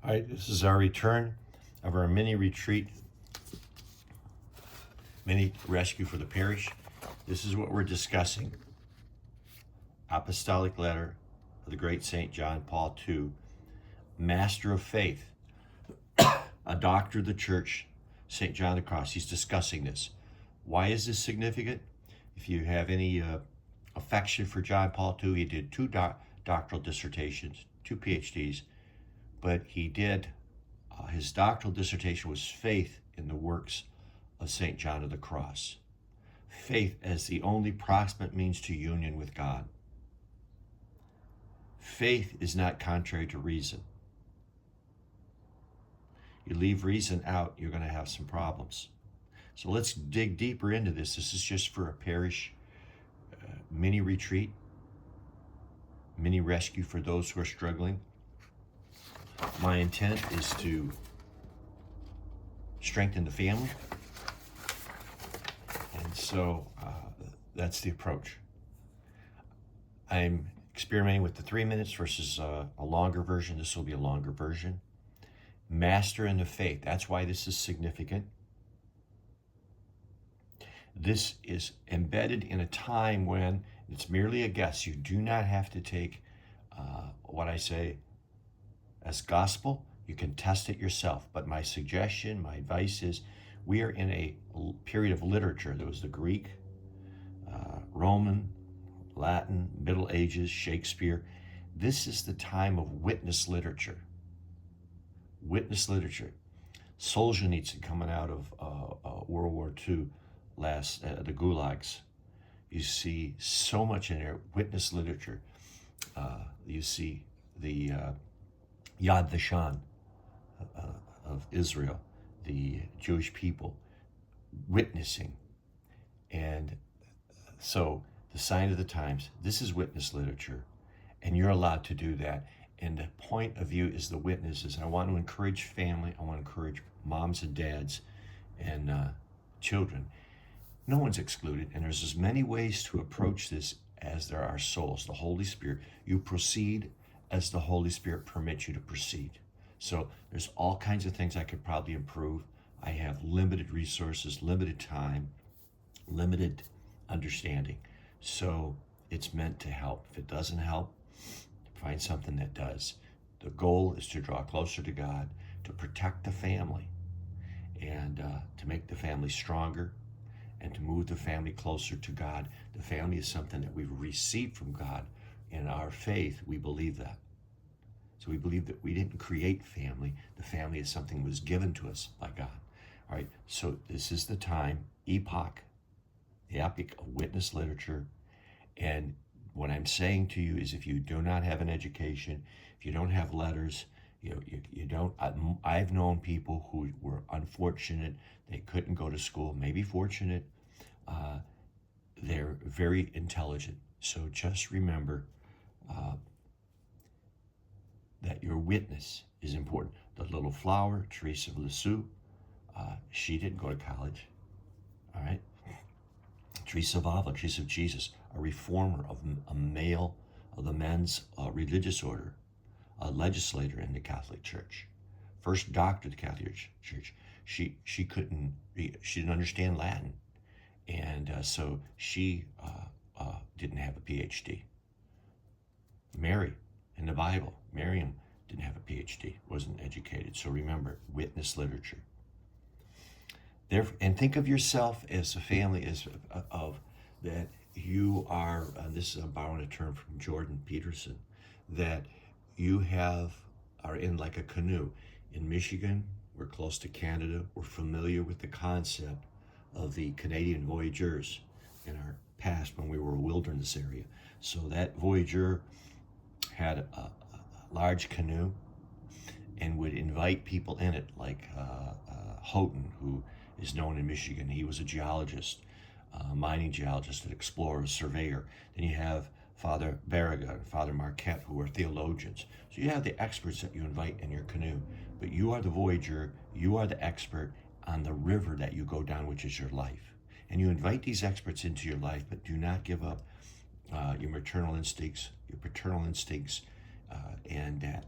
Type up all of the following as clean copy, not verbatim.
All right, this is our return of our mini retreat, mini rescue for the parish. This is what we're discussing. Apostolic letter of the great St. John Paul II, master of faith, a doctor of the church, St. John of the Cross. He's discussing this. Why is this significant? If you have any affection for John Paul II, he did two doctoral dissertations, two PhDs, but he did, his doctoral dissertation was faith in the works of St. John of the Cross. Faith as the only proximate means to union with God. Faith is not contrary to reason. You leave reason out, you're going to have some problems. So let's dig deeper into this. This is just for a parish mini retreat, mini rescue for those who are struggling. My intent is to strengthen the family. And so that's the approach. I'm experimenting with the 3 minutes versus a longer version. This will be a longer version. Master in the faith. That's why this is significant. This is embedded in a time when it's merely a guess. You do not have to take what I say as gospel. You can test it yourself. But my suggestion, my advice is, we are in a period of literature. There was the Greek, Roman, Latin, Middle Ages, Shakespeare. This is the time of witness literature. Witness literature. Solzhenitsyn coming out of World War II, the gulags. You see so much in there. Witness literature. You see the Yad Vashem of Israel, the Jewish people, witnessing. And so the sign of the times, this is witness literature, and you're allowed to do that. And the point of view is the witnesses. I want to encourage family. I want to encourage moms and dads and children. No one's excluded, and there's as many ways to approach this as there are souls. The Holy Spirit, you proceed as the Holy Spirit permits you to proceed. So there's all kinds of things I could probably improve. I have limited resources, limited time, limited understanding. So it's meant to help. If it doesn't help, find something that does. The goal is to draw closer to God, to protect the family, and to make the family stronger, and to move the family closer to God. The family is something that we've received from God. In our faith, we believe that. So we believe that we didn't create family. The family is something that was given to us by God. All right, so this is the time, epoch, the epic of witness literature. And what I'm saying to you is, if you do not have an education, if you don't have letters, you don't. I've known people who were unfortunate. They couldn't go to school, maybe fortunate. They're very intelligent. So just remember that your witness is important. The little flower, Teresa of Lisieux, she didn't go to college, all right? Teresa of Avila, Teresa of Jesus, a reformer of a male of the men's religious order, a legislator in the Catholic Church, first doctor of the Catholic Church. She didn't understand Latin, and so she didn't have a PhD. Mary in the Bible, Miriam didn't have a PhD, wasn't educated. So remember, witness literature. And think of yourself as a family of that you are, this is, I'm borrowing a term from Jordan Peterson, that you are in like a canoe. In Michigan, we're close to Canada. We're familiar with the concept of the Canadian voyageurs in our past when we were a wilderness area. So that voyageur had a large canoe and would invite people in it, like Houghton, who is known in Michigan. He was a geologist, mining geologist, an explorer, a surveyor. Then you have Father Barraga and Father Marquette, who are theologians. So you have the experts that you invite in your canoe, but you are the voyager, you are the expert on the river that you go down, which is your life. And you invite these experts into your life, but do not give up your maternal instincts, your paternal instincts, and that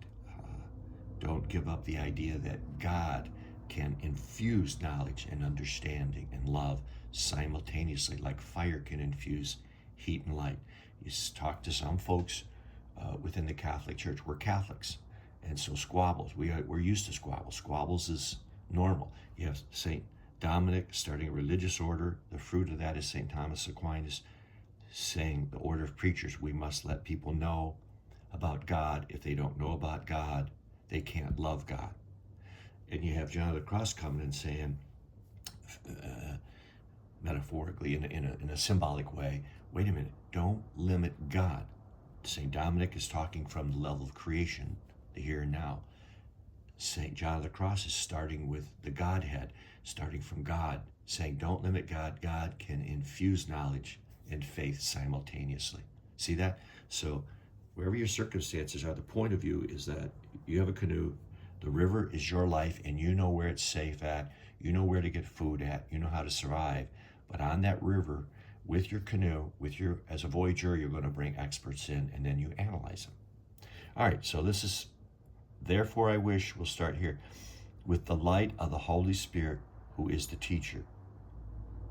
Don't give up the idea that God can infuse knowledge and understanding and love simultaneously, like fire can infuse heat and light. You talk to some folks within the Catholic Church. We're Catholics, and so squabbles. We're used to squabbles. Squabbles is normal. You have Saint Dominic starting a religious order. The fruit of that is Saint Thomas Aquinas saying the order of preachers. We must let people know about God. If they don't know about God, they can't love God. And you have John of the Cross coming and saying, metaphorically, in a symbolic way, wait a minute, don't limit God. St. Dominic is talking from the level of creation, the here and now. St. John of the Cross is starting with the Godhead, starting from God, saying don't limit God. God can infuse knowledge and faith simultaneously. See that? So wherever your circumstances are, the point of view is that you have a canoe, the river is your life, and you know where it's safe at, you know where to get food at, you know how to survive. But on that river, with your canoe, as a voyager, you're going to bring experts in, and then you analyze them. All right, so this is, therefore I wish, we'll start here, with the light of the Holy Spirit, who is the teacher.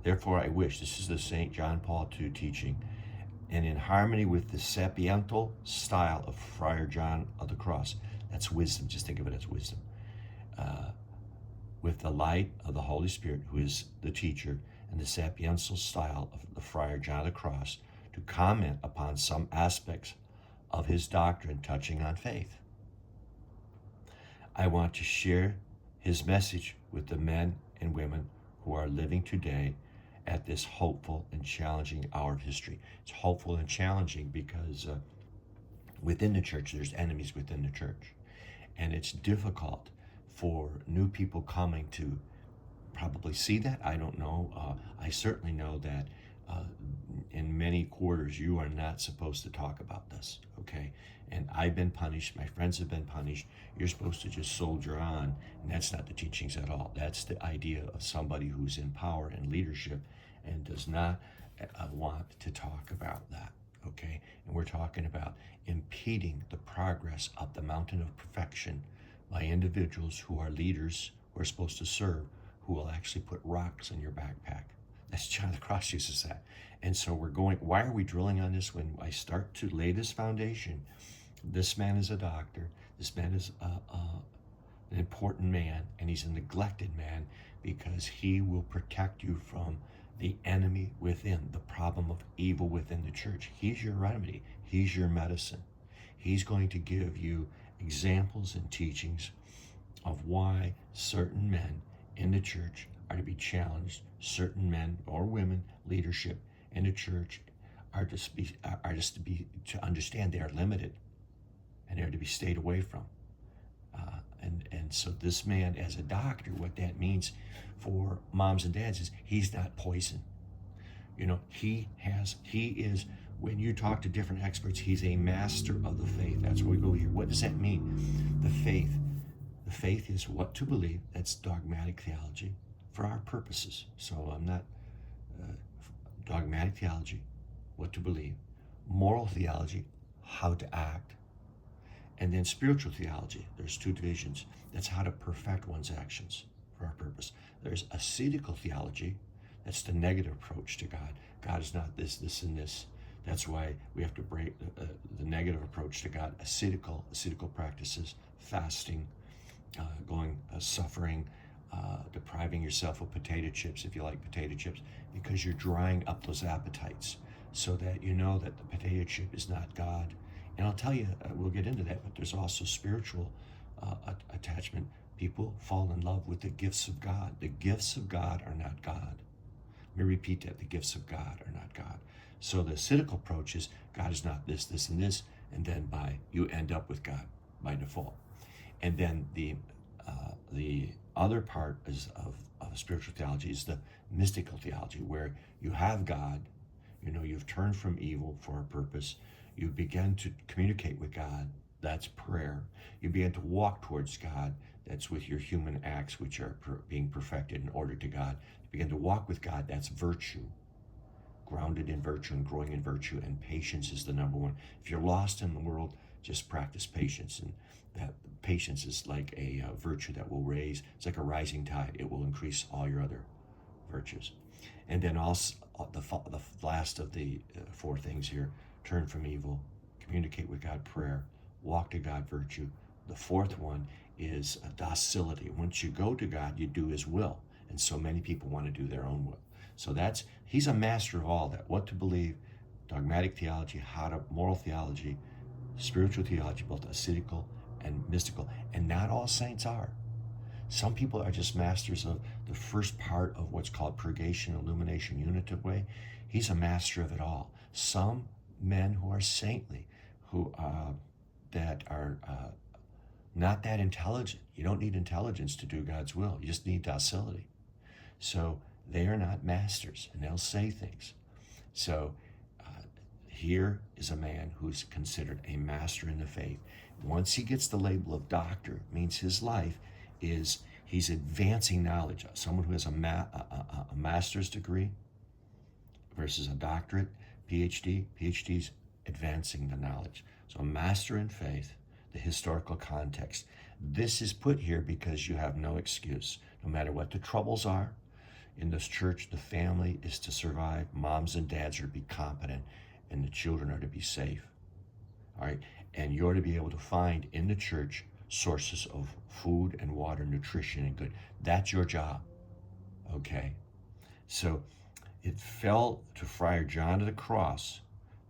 Therefore I wish, this is the St. John Paul II teaching, and in harmony with the sapiental style of Friar John of the Cross. That's wisdom, just think of it as wisdom. With the light of the Holy Spirit, who is the teacher, and the sapiential style of the Friar John of the Cross, to comment upon some aspects of his doctrine touching on faith. I want to share his message with the men and women who are living today at this hopeful and challenging hour of history. It's hopeful and challenging because within the church, there's enemies within the church. And it's difficult for new people coming to probably see that. I don't know. I certainly know that in many quarters, you are not supposed to talk about this, okay? And I've been punished. My friends have been punished. You're supposed to just soldier on, and that's not the teachings at all. That's the idea of somebody who's in power and leadership and does not want to talk about that, okay? And we're talking about impeding the progress up the mountain of perfection by individuals who are leaders, who are supposed to serve, who will actually put rocks in your backpack. That's John of the Cross uses that. And so we're going, why are we drilling on this? When I start to lay this foundation, this man is a doctor, this man is an important man, and he's a neglected man because he will protect you from the enemy within, the problem of evil within the church. He's your remedy. He's your medicine. He's going to give you examples and teachings of why certain men in the church are to be challenged. Certain men or women, leadership in the church, are to understand they are limited and they're to be stayed away from. And so this man, as a doctor, what that means for moms and dads is he's not poison. You know, he is, when you talk to different experts, he's a master of the faith. That's where we go here. What does that mean? The faith. The faith is what to believe. That's dogmatic theology for our purposes. So I'm not dogmatic theology, what to believe. Moral theology, how to act. And then spiritual theology, there's two divisions. That's how to perfect one's actions for our purpose. There's ascetical theology, that's the negative approach to God. God is not this, this, and this. That's why we have to break the negative approach to God. Ascetical practices, fasting, suffering, depriving yourself of potato chips if you like potato chips, because you're drying up those appetites so that you know that the potato chip is not God. And I'll tell you, we'll get into that, but there's also spiritual attachment. People fall in love with the gifts of God. The gifts of God are not God. Let me repeat that. The gifts of God are not God. So the ascetical approach is God is not this, this, and this, and then you end up with God by default. And then the other part of spiritual theology is the mystical theology, where you have God, you've turned from evil for a purpose, you begin to communicate with God, that's prayer. You begin to walk towards God, that's with your human acts, which are being perfected in order to God. You begin to walk with God, that's virtue, grounded in virtue and growing in virtue, and patience is the number one. If you're lost in the world, just practice patience. And that patience is like a virtue that will raise, it's like a rising tide. It will increase all your other virtues. And then also the last of the four things here: turn from evil, communicate with God, prayer, walk to God, virtue. The fourth one is docility. Once you go to God, you do his will. And so many people want to do their own will. So he's a master of all that. What to believe, dogmatic theology, moral theology, spiritual theology, both ascetical and mystical. And not all saints are. Some people are just masters of the first part of what's called purgation, illumination, unitive way. He's a master of it all. Some men who are saintly, who that are not that intelligent. You don't need intelligence to do God's will. You just need docility. So they are not masters, and they'll say things. So here is a man who's considered a master in the faith. Once he gets the label of doctor, it means his life is, he's advancing knowledge. Someone who has a master's degree versus a doctorate, PhD's advancing the knowledge. So a master in faith, the historical context. This is put here because you have no excuse. No matter what the troubles are in this church, the family is to survive. Moms and dads are to be competent, and the children are to be safe. All right? And you're to be able to find in the church sources of food and water, nutrition and good. That's your job. Okay? So it fell to Friar John of the Cross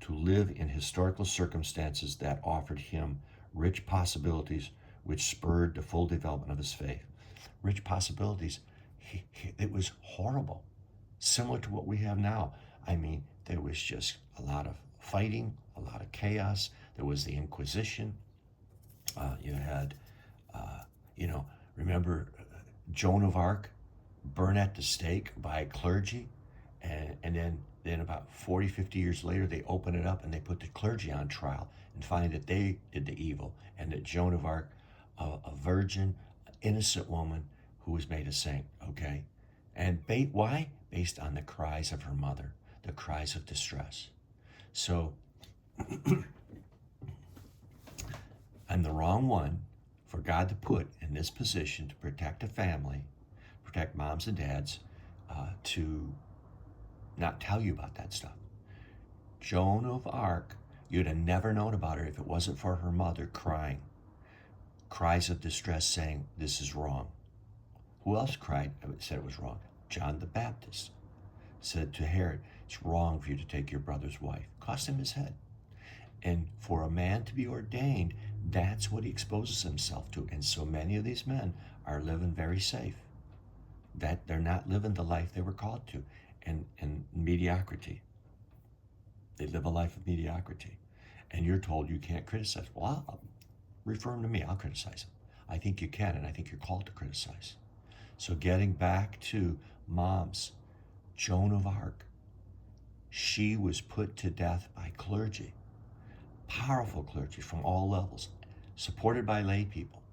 to live in historical circumstances that offered him rich possibilities, which spurred the full development of his faith. Rich possibilities. It was horrible, similar to what we have now. I mean, there was just a lot of fighting, a lot of chaos. There was the Inquisition. You had, remember Joan of Arc burned at the stake by clergy, and then about 40, 50 years later, they open it up and they put the clergy on trial and find that they did the evil, and that Joan of Arc, a virgin, innocent woman who was made a saint, okay? And why? Based on the cries of her mother, the cries of distress. So I'm the wrong one for God to put in this position to protect a family, protect moms and dads, to not tell you about that stuff. Joan of Arc, you'd have never known about her if it wasn't for her mother crying. Cries of distress saying, this is wrong. Who else said it was wrong? John the Baptist said to Herod, it's wrong for you to take your brother's wife. Cost him his head. And for a man to be ordained, that's what he exposes himself to. And so many of these men are living very safe. That they're not living the life they were called to, and mediocrity. They live a life of mediocrity. And you're told you can't criticize. Well, refer them to me. I'll criticize them. I think you can, and I think you're called to criticize. So getting back to moms, Joan of Arc, she was put to death by clergy, powerful clergy from all levels, supported by lay people.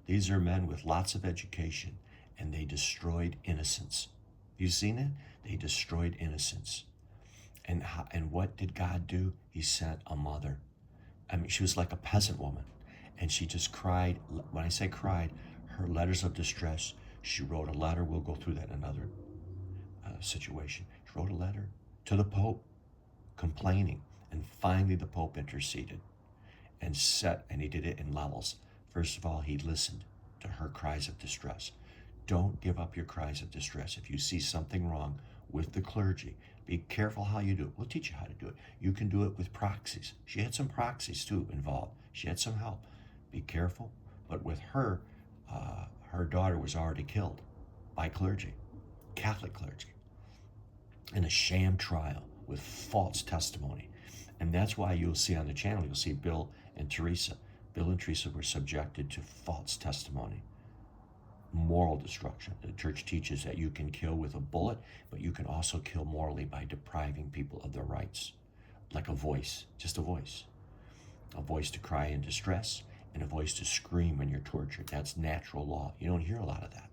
These are men with lots of education, and they destroyed innocence. You seen it? They destroyed innocence. And what did God do? He sent a mother. I mean, she was like a peasant woman, and she just cried. When I say cried, her letters of distress. She wrote a letter. We'll go through that in another situation. She wrote a letter to the Pope, complaining, and finally the Pope interceded, and he did it in levels. First of all, he listened to her cries of distress. Don't give up your cries of distress. If you see something wrong with the clergy, be careful how you do it. We'll teach you how to do it. You can do it with proxies. She had some proxies too involved. She had some help. Be careful. But with her, her daughter was already killed by clergy, Catholic clergy, in a sham trial with false testimony. And that's why you'll see on the channel, you'll see Bill and Teresa. Bill and Teresa were subjected to false testimony, moral destruction. The church teaches that you can kill with a bullet, but you can also kill morally by depriving people of their rights, like a voice, just a voice to cry in distress, and a voice to scream when you're tortured. That's natural law. You don't hear a lot of that.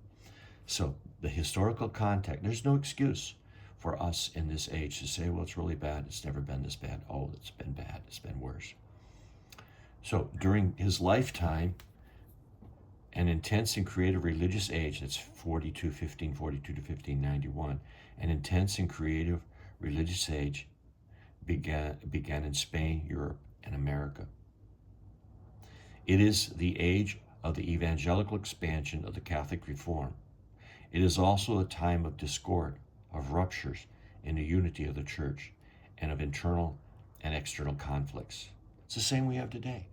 So the historical context, there's no excuse for us in this age to say, well, it's really bad. It's never been this bad. Oh, it's been bad. It's been worse. So during his lifetime, an intense and creative religious age, that's 1542 to 1591, an intense and creative religious age began in Spain, Europe, and America. It is the age of the evangelical expansion of the Catholic Reform. It is also a time of discord, of ruptures in the unity of the church, and of internal and external conflicts. It's the same we have today.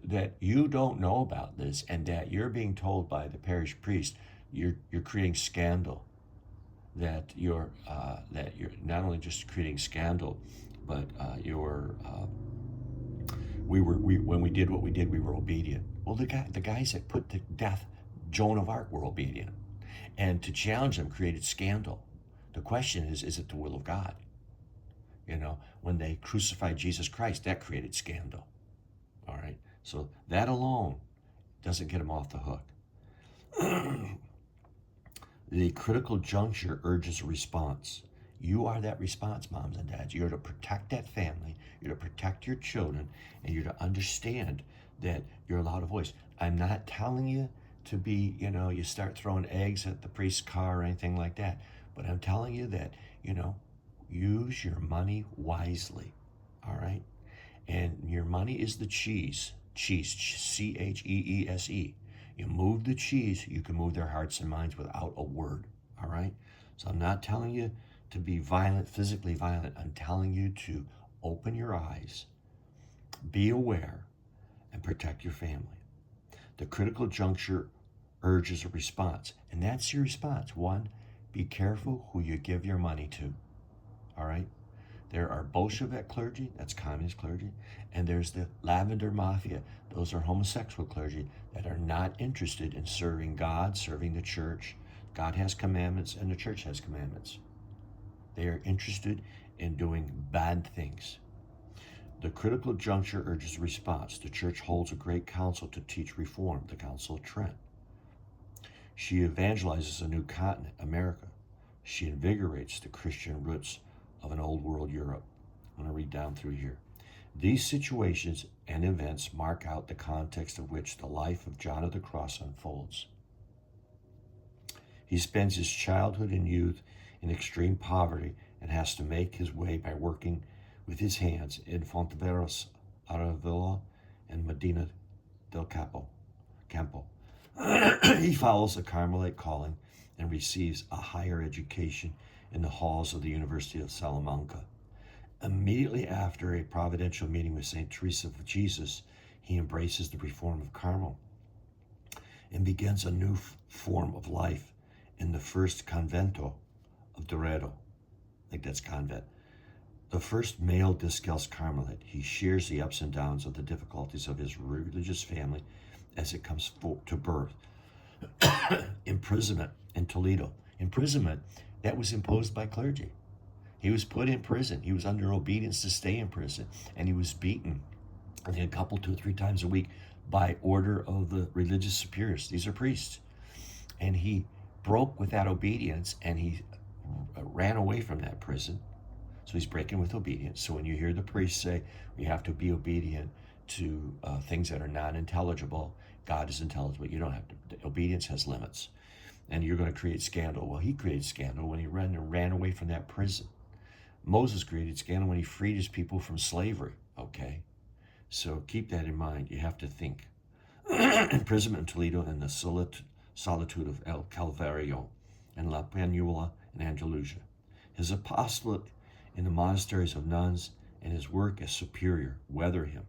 That you don't know about this, and that you're being told by the parish priest, you're creating scandal. That you're not only just creating scandal, but when we did what we did, we were obedient. Well, the guys that put to death Joan of Arc were obedient, and to challenge them created scandal. The question is it the will of God? When they crucified Jesus Christ, that created scandal. All right, so that alone doesn't get them off the hook. The critical juncture urges a response. You are that response, moms and dads. You're to protect that family. You're to protect your children, and you're to understand that you're allowed a voice. I'm not telling you to be, you start throwing eggs at the priest's car or anything like that. But I'm telling you that, use your money wisely. All right? And your money is the cheese. Cheese, Cheese. You move the cheese, you can move their hearts and minds without a word. All right? So I'm not telling you to be violent, physically violent. I'm telling you to open your eyes, be aware, and protect your family. The critical juncture urges a response, and that's your response. One, be careful who you give your money to. All right? There are Bolshevik clergy, that's communist clergy, and there's the Lavender Mafia. Those are homosexual clergy that are not interested in serving God, serving the church. God has commandments, and the church has commandments. They are interested in doing bad things. The critical juncture urges a response. The church holds a great council to teach reform, the Council of Trent. She evangelizes a new continent, America. She invigorates the Christian roots of an old world Europe. I'm going to read down through here. These situations and events mark out the context of which the life of John of the Cross unfolds. He spends his childhood and youth in extreme poverty and has to make his way by working with his hands in Fonteveros, Aravilla, and Medina del Campo. He follows the Carmelite calling and receives a higher education in the halls of the University of Salamanca. Immediately after a providential meeting with St. Teresa of Jesus, he embraces the reform of Carmel and begins a new form of life in the first convento of Durango. I think that's convent. The first male Descalce Carmelite. He shares the ups and downs of the difficulties of his religious family as it comes to birth. Imprisonment in Toledo. Imprisonment that was imposed by clergy. He was put in prison. He was under obedience to stay in prison, and he was beaten, I think, 2 or 3 times a week by order of the religious superiors. These are priests. And he broke with that obedience, and he ran away from that prison. So he's breaking with obedience. So when you hear the priest say, we have to be obedient to things that are not intelligible, God is intelligible. You don't have to. Obedience has limits. And you're going to create scandal. Well, he created scandal when he ran away from that prison. Moses created scandal when he freed his people from slavery, okay? So keep that in mind. You have to think. Imprisonment in Toledo and the solitude of El Calvario and La Peñuela and Andalusia. His apostolate in the monasteries of nuns and his work as superior weather him.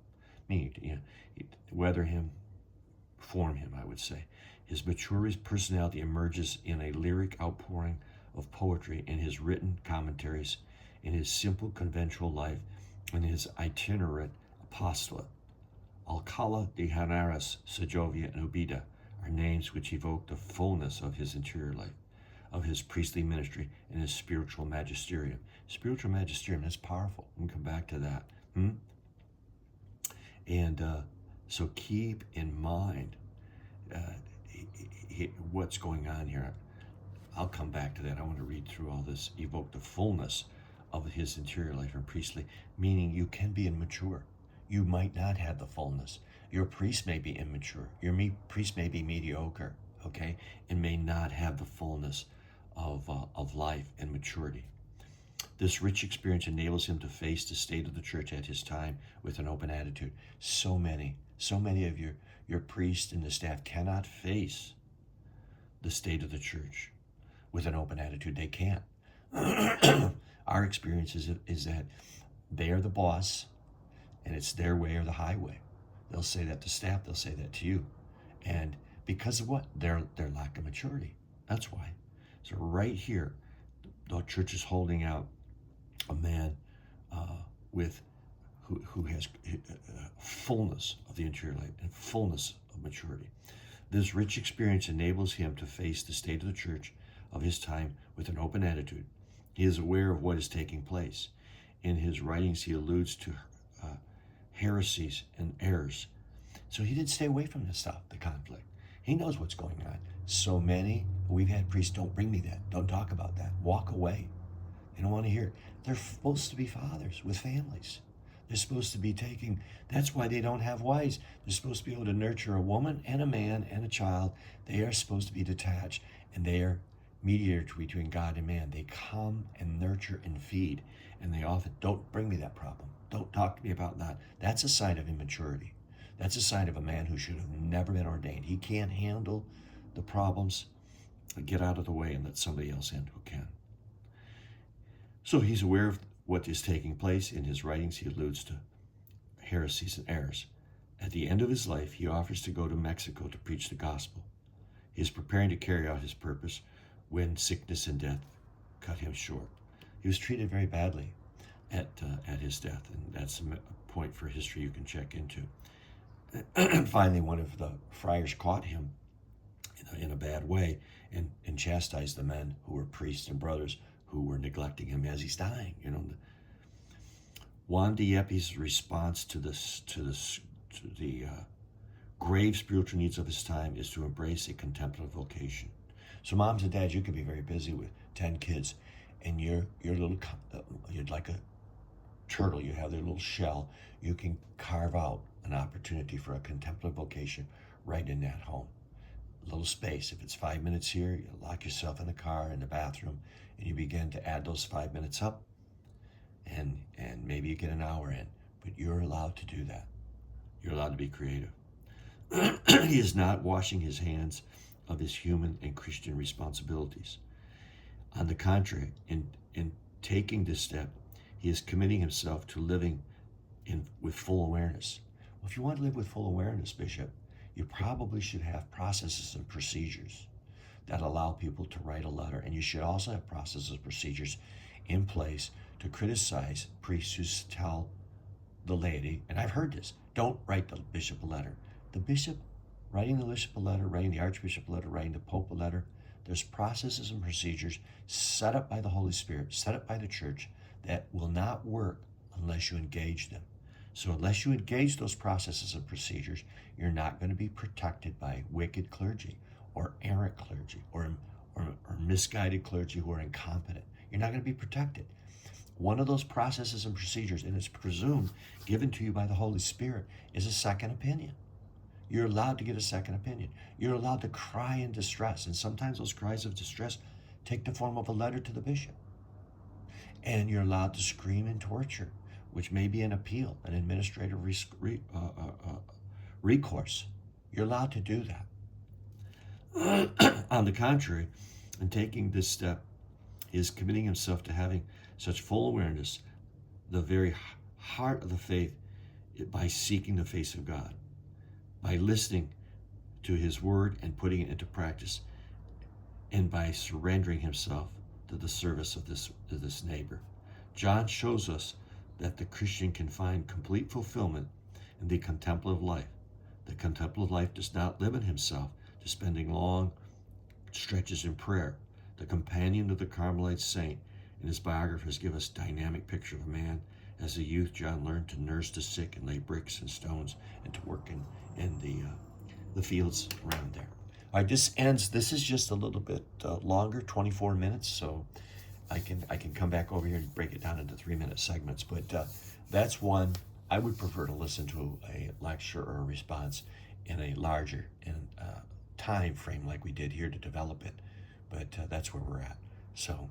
Form him, I would say. His mature personality emerges in a lyric outpouring of poetry in his written commentaries, in his simple conventual life, in his itinerant apostolate. Alcala de Henares, Segovia, and Ubeda are names which evoke the fullness of his interior life, of his priestly ministry, and his spiritual magisterium. Spiritual magisterium, that's powerful. We'll come back to that. And so keep in mind what's going on here. I'll come back to that. I want to read through all this. Evoke the fullness of his interior life and priestly, meaning you can be immature. You might not have the fullness. Your priest may be immature. Your priest may be mediocre, okay, and may not have the fullness of life and maturity. This rich experience enables him to face the state of the church at his time with an open attitude. So many of your priests and the staff cannot face the state of the church with an open attitude. They can't. Our experience is that they are the boss, and it's their way or the highway. They'll say that to staff. They'll say that to you. And because of what? Their lack of maturity. That's why. So right here, the church is holding out a man who has fullness of the interior life and fullness of maturity. This rich experience enables him to face the state of the church of his time with an open attitude. He is aware of what is taking place. In his writings, he alludes to heresies and errors. So he didn't stay away from this stuff, the conflict. He knows what's going on. So many, we've had priests, don't bring me that. Don't talk about that. Walk away. They don't want to hear it. They're supposed to be fathers with families. They're supposed to be taking, that's why they don't have wives. They're supposed to be able to nurture a woman and a man and a child. They are supposed to be detached, and they are mediators between God and man. They come and nurture and feed, and they often, don't bring me that problem. Don't talk to me about that. That's a sign of immaturity. That's a sign of a man who should have never been ordained. He can't handle the problems. Get out of the way and let somebody else in who can. So he's aware of what is taking place. In his writings, he alludes to heresies and errors. At the end of his life, he offers to go to Mexico to preach the gospel. He is preparing to carry out his purpose when sickness and death cut him short. He was treated very badly at his death, and that's a point for history you can check into. Finally, one of the friars caught him in a bad way and chastised the men who were priests and brothers who were neglecting him as he's dying. Juan de Yepes' response to the grave spiritual needs of his time is to embrace a contemplative vocation. So moms and dads, you can be very busy with 10 kids, and you're like a turtle. You have their little shell. You can carve out an opportunity for a contemplative vocation right in that home. A little space. If it's 5 minutes here, you lock yourself in the car, in the bathroom, and you begin to add those 5 minutes up, and maybe you get an hour in, but you're allowed to do that. You're allowed to be creative. He is not washing his hands of his human and Christian responsibilities. On the contrary, in taking this step, he is committing himself to living with full awareness. Well, if you want to live with full awareness, Bishop, you probably should have processes and procedures that allow people to write a letter. And you should also have processes and procedures in place to criticize priests who tell the laity, and I've heard this, don't write the bishop a letter. The bishop writing the bishop a letter, writing the archbishop a letter, writing the pope a letter, there's processes and procedures set up by the Holy Spirit, set up by the church, that will not work unless you engage them. So unless you engage those processes and procedures, you're not going to be protected by wicked clergy or errant clergy or misguided clergy who are incompetent. You're not going to be protected. One of those processes and procedures, and it's presumed given to you by the Holy Spirit, is a second opinion. You're allowed to get a second opinion. You're allowed to cry in distress, and sometimes those cries of distress take the form of a letter to the bishop. And you're allowed to scream in torture, which may be an appeal, an administrative recourse. You're allowed to do that. On the contrary, in taking this step, he is committing himself to having such full awareness, the very heart of the faith, by seeking the face of God, by listening to his word and putting it into practice, and by surrendering himself to the service of this neighbor. John shows us that the Christian can find complete fulfillment in the contemplative life. The contemplative life does not limit himself to spending long stretches in prayer. The companion of the Carmelite saint and his biographers give us a dynamic picture of a man. As a youth, John learned to nurse the sick and lay bricks and stones and to work in the fields around there. All right, this is just a little bit longer, 24 minutes, so I can come back over here and break it down into 3-minute segments. But that's one I would prefer to listen to a lecture or a response in a larger time frame like we did here to develop it. But that's where we're at. So